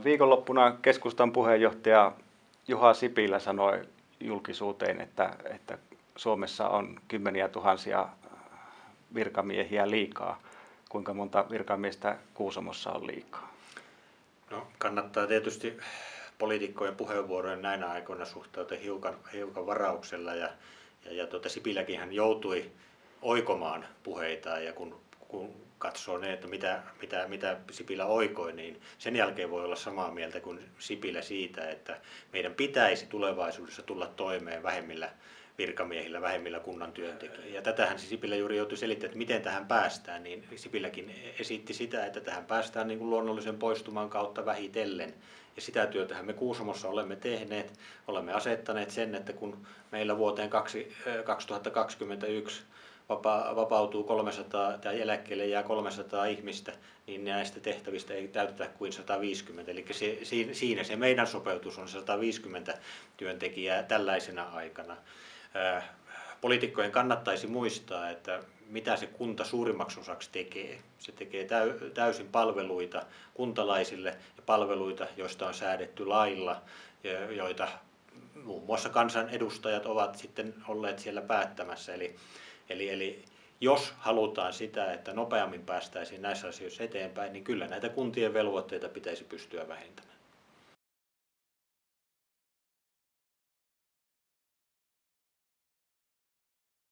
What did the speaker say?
Viikonloppuna keskustan puheenjohtaja Juha Sipilä sanoi julkisuuteen, että Suomessa on kymmeniä tuhansia virkamiehiä liikaa. Kuinka monta virkamiestä Kuusamossa on liikaa? No, kannattaa tietysti poliitikkojen puheenvuorojen näinä aikoina suhtautua hiukan varauksella ja Sipiläkin hän joutui oikomaan puheitaan ja kun katsoo ne, että mitä Sipilä oikoi, niin sen jälkeen voi olla samaa mieltä kuin Sipilä siitä, että meidän pitäisi tulevaisuudessa tulla toimeen vähemmillä virkamiehillä, vähemmillä kunnan työntekijöillä. Ja tätähän Sipilä juuri joutui selittämään, että miten tähän päästään, niin Sipiläkin esitti sitä, että tähän päästään niin kuin luonnollisen poistuman kautta vähitellen. Ja sitä työtähän me Kuusamossa olemme tehneet, olemme asettaneet sen, että kun meillä vuoteen 2021 vapautuu 300 tai eläkkeelle jää 300 ihmistä, niin näistä tehtävistä ei täytetä kuin 150. Eli siinä se meidän sopeutus on 150 työntekijää tällaisena aikana. Poliitikkojen kannattaisi muistaa, että mitä se kunta suurimmaksi osaksi tekee. Se tekee täysin palveluita kuntalaisille ja palveluita, joista on säädetty lailla, joita muun muassa kansanedustajat ovat sitten olleet siellä päättämässä. Eli jos halutaan sitä, että nopeammin päästäisiin näissä asioissa eteenpäin, niin kyllä näitä kuntien velvoitteita pitäisi pystyä vähentämään.